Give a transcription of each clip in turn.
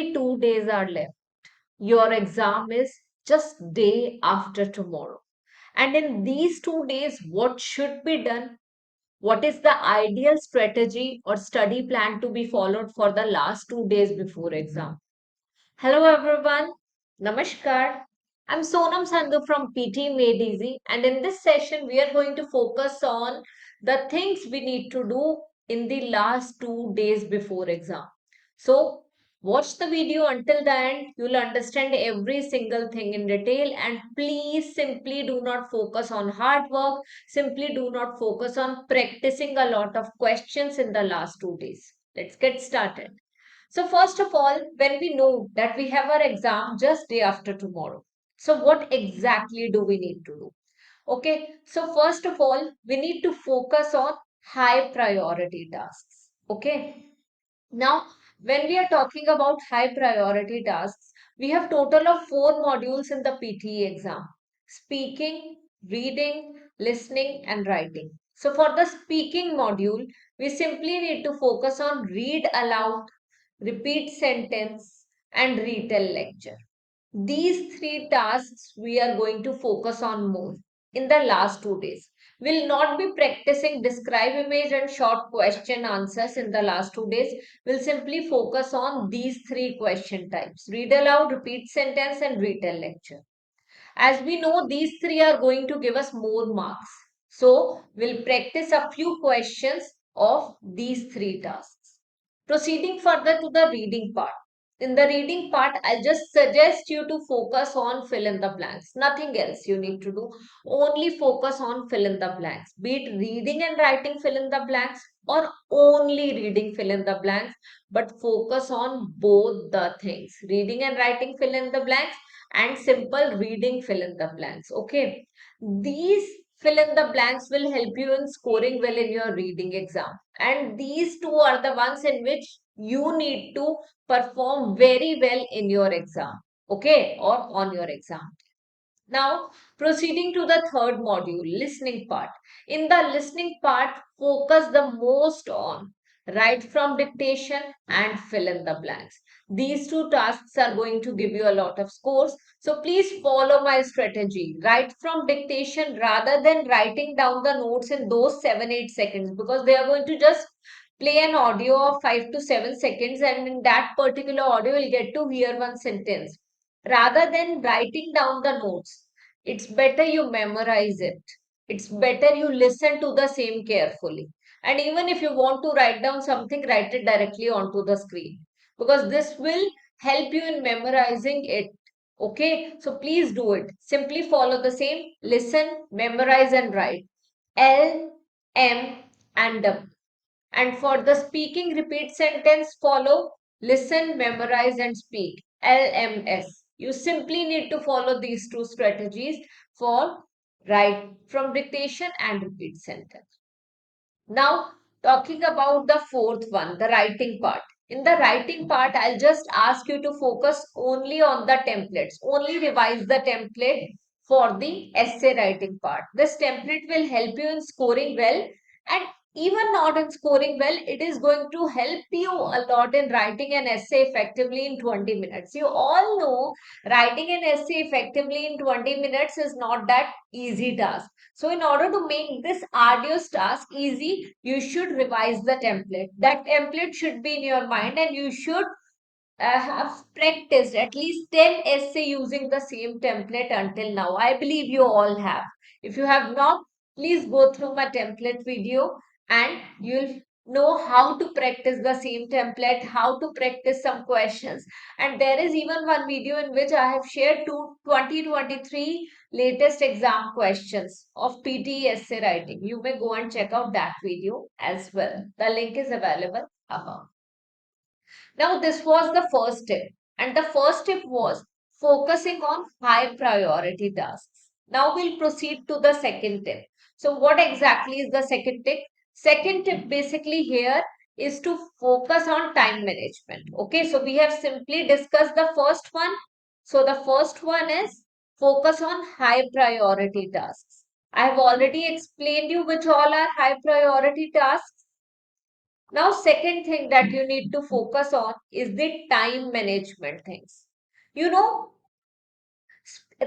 Only 2 days are left. Your exam is just day after tomorrow. And in these 2 days, what should be done? What is the ideal strategy or study plan to be followed for the last 2 days before exam? Hello everyone. Namaskar. I'm Sonam Sandhu from PT Made Easy, and in this session we are going to focus on the things we need to do in the last 2 days before exam. So watch the video until the end. You'll understand every single thing in detail, and please simply do not focus on hard work. Simply do not focus on practicing a lot of questions in the last 2 days. Let's get started. So first of all, when we know that we have our exam just day after tomorrow, so what exactly do we need to do? Okay, so first of all, we need to focus on high priority tasks. Okay, now when we are talking about high priority tasks, we have total of 4 modules in the PTE exam: speaking, reading, listening, and writing. So for the speaking module, we simply need to focus on read aloud, repeat sentence, and retell lecture. These three tasks we are going to focus on more in the last 2 days. We'll not be practicing describe image and short question answers in the last 2 days. We'll simply focus on these three question types: read aloud, repeat sentence, and retell lecture. As we know, these three are going to give us more marks. So we'll practice a few questions of these three tasks. Proceeding further to the reading part. In the reading part, I'll just suggest you to focus on fill in the blanks. Nothing else you need to do. Only focus on fill in the blanks. Be it reading and writing fill in the blanks or only reading fill in the blanks. But focus on both the things. Reading and writing fill in the blanks and simple reading fill in the blanks. Okay. These fill in the blanks will help you in scoring well in your reading exam. And these two are the ones in which you need to perform very well in your exam. Okay. Or on your exam. Now, proceeding to the third module, listening part. In the listening part, focus the most on write from dictation and fill in the blanks. These two tasks are going to give you a lot of scores. So please follow my strategy. Write from dictation rather than writing down the notes in those 7-8 seconds, because they are going to just play an audio of 5 to 7 seconds, and in that particular audio you'll get to hear one sentence. Rather than writing down the notes, it's better you memorize it. It's better you listen to the same carefully. And even if you want to write down something, write it directly onto the screen, because this will help you in memorizing it. Okay, so please do it. Simply follow the same: listen, memorize, and write. L, M, and W. And for the speaking, repeat sentence, follow listen, memorize, and speak. LMS. You simply need to follow these two strategies for write from dictation and repeat sentence. Now, talking about the fourth one, the writing part. In the writing part, I'll just ask you to focus only on the templates. Only revise the template for the essay writing part. This template will help you in scoring well, and even not in scoring well, it is going to help you a lot in writing an essay effectively in 20 minutes. You all know writing an essay effectively in 20 minutes is not that easy task. So in order to make this arduous task easy, you should revise the template. That template should be in your mind, and you should have practiced at least 10 essay using the same template until now. I believe you all have. If you have not, please go through my template video and you'll know how to practice the same template, how to practice some questions. And there is even one video in which I have shared 2023 latest exam questions of PTE essay writing. You may go and check out that video as well. The link is available above. Now, this was the first tip, and the first tip was focusing on high priority tasks. Now, we'll proceed to the second tip. So, what exactly is the second tip? Second tip basically here is to focus on time management. Okay, so we have simply discussed the first one. So, the first one is focus on high priority tasks. I have already explained you which all are high priority tasks. Now, second thing that you need to focus on is the time management things. You know,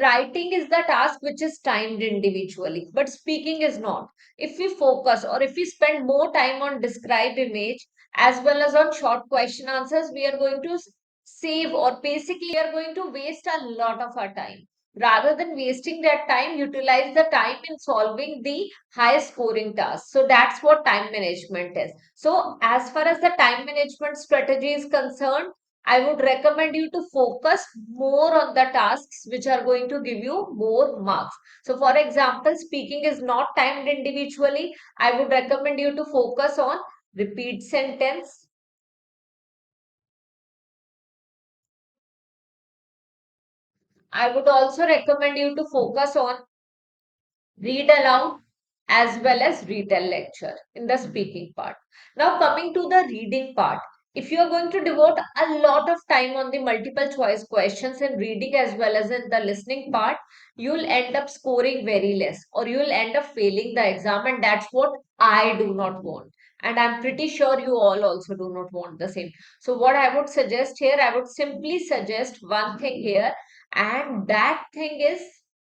writing is the task which is timed individually, but speaking is not. If we focus or if we spend more time on describe image as well as on short question answers, we are going to save, or basically we are going to waste a lot of our time. Rather than wasting that time, utilize the time in solving the high scoring tasks. So that's what time management is. So as far as the time management strategy is concerned, I would recommend you to focus more on the tasks which are going to give you more marks. So, for example, speaking is not timed individually. I would recommend you to focus on repeat sentence. I would also recommend you to focus on read aloud as well as retell lecture in the speaking part. Now, coming to the reading part, if you are going to devote a lot of time on the multiple choice questions in reading as well as in the listening part, you'll end up scoring very less, or you'll end up failing the exam, and that's what I do not want. And I'm pretty sure you all also do not want the same. So, what I would suggest here, I would simply suggest one thing here, and that thing is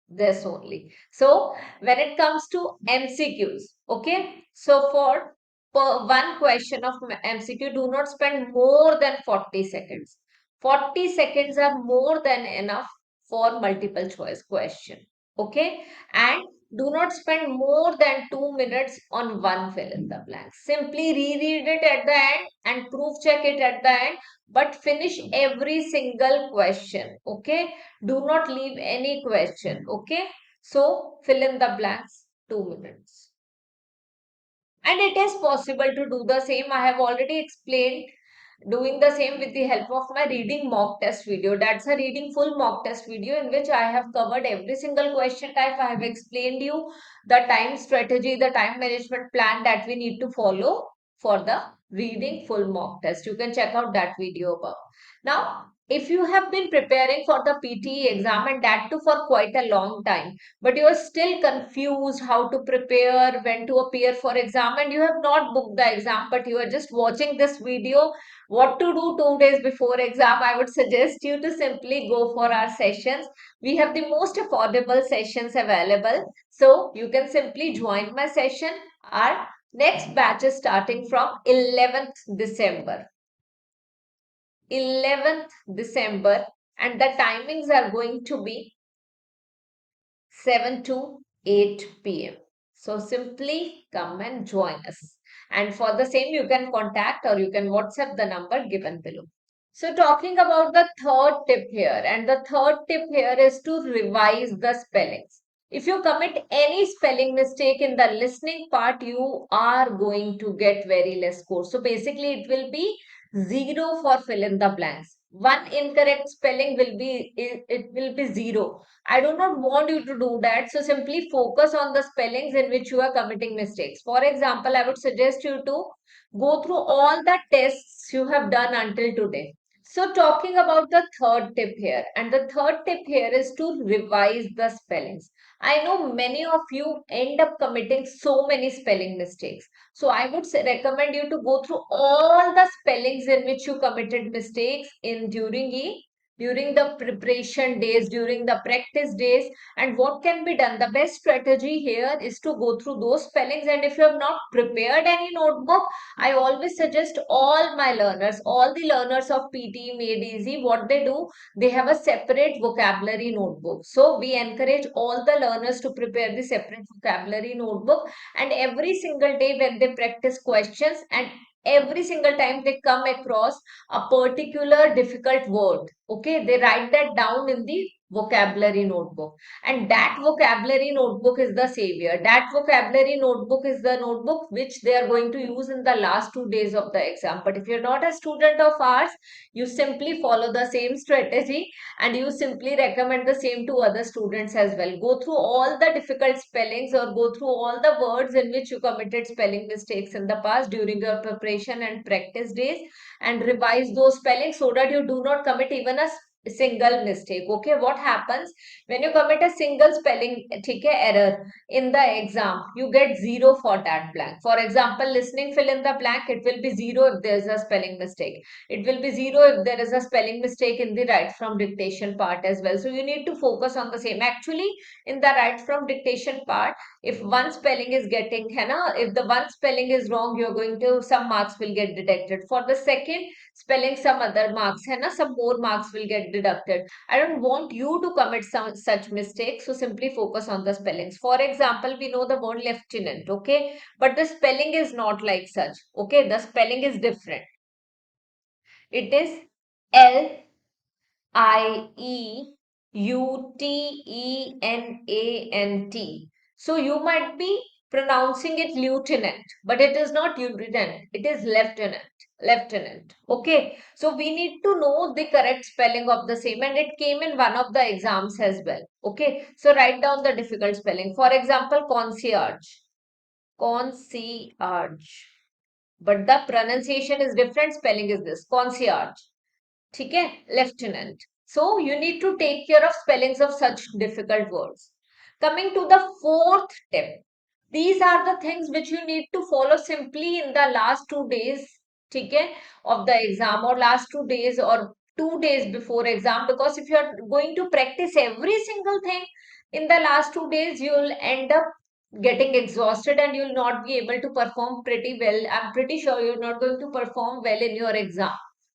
this only. So, when it comes to MCQs, okay, so for per one question of MCQ, do not spend more than 40 seconds. 40 seconds are more than enough for multiple choice question, okay, and do not spend more than 2 minutes on one fill in the blank. Simply reread it at the end and proof check it at the end, but finish every single question, okay. Do not leave any question, okay. So fill in the blanks, 2 minutes. And it is possible to do the same. I have already explained doing the same with the help of my reading mock test video. That's a reading full mock test video in which I have covered every single question type. I have explained you the time strategy, the time management plan that we need to follow for the reading full mock test. You can check out that video above. Now, if you have been preparing for the PTE exam and that too for quite a long time, but you are still confused how to prepare, when to appear for exam, and you have not booked the exam, but you are just watching this video, what to do 2 days before exam, I would suggest you to simply go for our sessions. We have the most affordable sessions available. So you can simply join my session. Our next batch is starting from 11th December. 11th December, and the timings are going to be 7 to 8 p.m. So simply come and join us. And for the same, you can contact or you can WhatsApp the number given below. So talking about the third tip here, and the third tip here is to revise the spellings. If you commit any spelling mistake in the listening part, you are going to get very less score. So basically it will be zero for fill in the blanks. One incorrect spelling will be, it will be zero. I do not want you to do that. So simply focus on the spellings in which you are committing mistakes. For example, I would suggest you to go through all the tests you have done until today. So talking about the third tip here, and the third tip here is to revise the spellings. I know many of you end up committing so many spelling mistakes. So I would recommend you to go through all the spellings in which you committed mistakes in during the preparation days, during the practice days, and what can be done. The best strategy here is to go through those spellings, and if you have not prepared any notebook, I always suggest all my learners, all the learners of PTE Made Easy, what they do, they have a separate vocabulary notebook. So we encourage all the learners to prepare the separate vocabulary notebook, and every single day when they practice questions, and every single time they come across a particular difficult word, okay, they write that down in the vocabulary notebook, and that vocabulary notebook is the savior. That vocabulary notebook is the notebook which they are going to use in the last 2 days of the exam. But if you're not a student of ours, you simply follow the same strategy and you simply recommend the same to other students as well. Go through all the difficult spellings or go through all the words in which you committed spelling mistakes in the past during your preparation and practice days, and revise those spellings so that you do not commit even a single mistake. Okay, what happens when you commit a single spelling okay, error in the exam? You get zero for that blank. For example, listening fill in the blank, it will be zero if there is a spelling mistake. It will be zero if there is a spelling mistake in the right from dictation part as well. So you need to focus on the same. Actually, in the right from dictation part, if one spelling is getting है ना, if the one spelling is wrong, you're going to, some marks will get deducted. For the second spelling, some other marks है ना, some more marks will get deducted. I don't want you to commit some such mistakes, so simply focus on the spellings. For example, we know the word lieutenant, okay, but the spelling is not like such. Okay, the spelling is different. It is Lieutenant. So you might be pronouncing it lieutenant, but it is not lieutenant. It is lieutenant. Lieutenant. Okay. So we need to know the correct spelling of the same, and it came in one of the exams as well. Okay. So write down the difficult spelling. For example, concierge. Concierge. But the pronunciation is different. Spelling is this. Concierge. ठीक है, lieutenant. So you need to take care of spellings of such difficult words. Coming to the fourth tip, these are the things which you need to follow simply in the last 2 days, ठीक है, of the exam, or last 2 days or 2 days before exam, because if you are going to practice every single thing in the last 2 days, you will end up getting exhausted and you will not be able to perform pretty well. I'm pretty sure you're not going to perform well in your exam.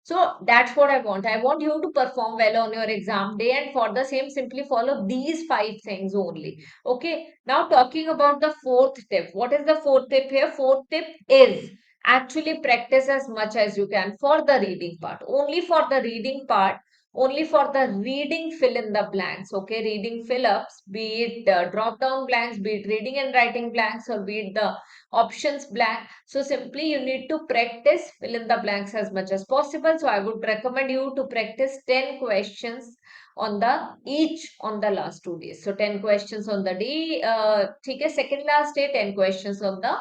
So that's what I want. I want you to perform well on your exam day, and for the same, simply follow these 5 things only. Okay. Now talking about the fourth tip. What is the fourth tip here? Fourth tip is actually practice as much as you can for the reading part. Only for the reading part. Only for the reading fill in the blanks. Okay. Reading fill ups, be it drop down blanks, be it reading and writing blanks, or be it the options blank. So simply you need to practice fill in the blanks as much as possible. So I would recommend you to practice 10 questions on the each on the last 2 days. So 10 questions on the day, ठीक है, second last day, 10 questions on the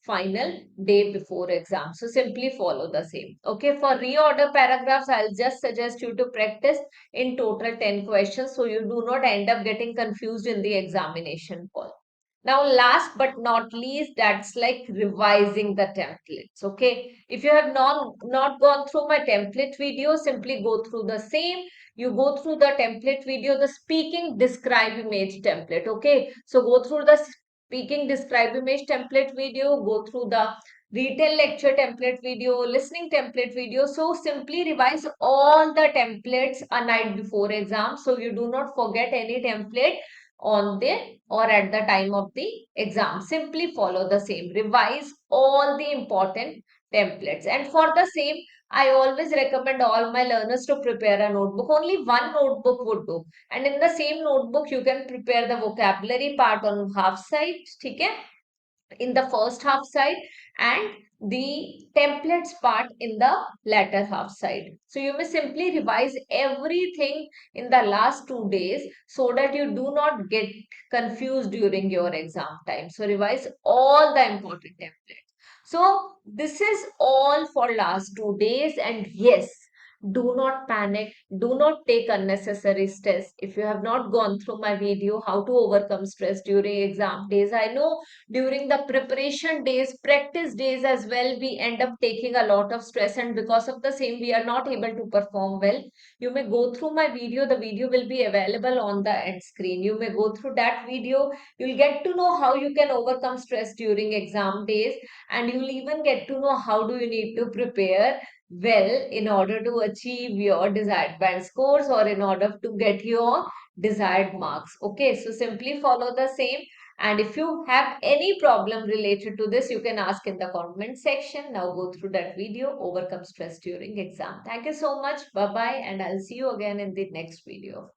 final day before exam. So simply follow the same. Okay, for reorder paragraphs, I'll just suggest you to practice in total 10 questions so you do not end up getting confused in the examination hall. Now, last but not least, that's like revising the templates. Okay. If you have not gone through my template video, simply go through the same. You go through the template video, the speaking describe image template. Okay. So go through the speaking describe image template video, go through the retail lecture template video, listening template video. So simply revise all the templates a night before exam, so you do not forget any template on the or at the time of the exam. Simply follow the same. Revise all the important templates. And for the same, I always recommend all my learners to prepare a notebook. Only one notebook would do. And in the same notebook, you can prepare the vocabulary part on half side. Okay? In the first half side, and the templates part in the latter half side. So you may simply revise everything in the last 2 days so that you do not get confused during your exam time. So revise all the important templates. So this is all for last 2 days, and yes, do not panic, do not take unnecessary stress. If you have not gone through my video how to overcome stress during exam days, I know during the preparation days, practice days as well, we end up taking a lot of stress, and because of the same, we are not able to perform well. You may go through my video. The video will be available on the end screen. You may go through that video. You'll get to know how you can overcome stress during exam days, and you'll even get to know how do you need to prepare well in order to achieve your desired band scores, or in order to get your desired marks. Okay, so simply follow the same. And if you have any problem related to this, you can ask in the comment section. Now go through that video, overcome stress during exam. Thank you so much. Bye bye. And I'll see you again in the next video.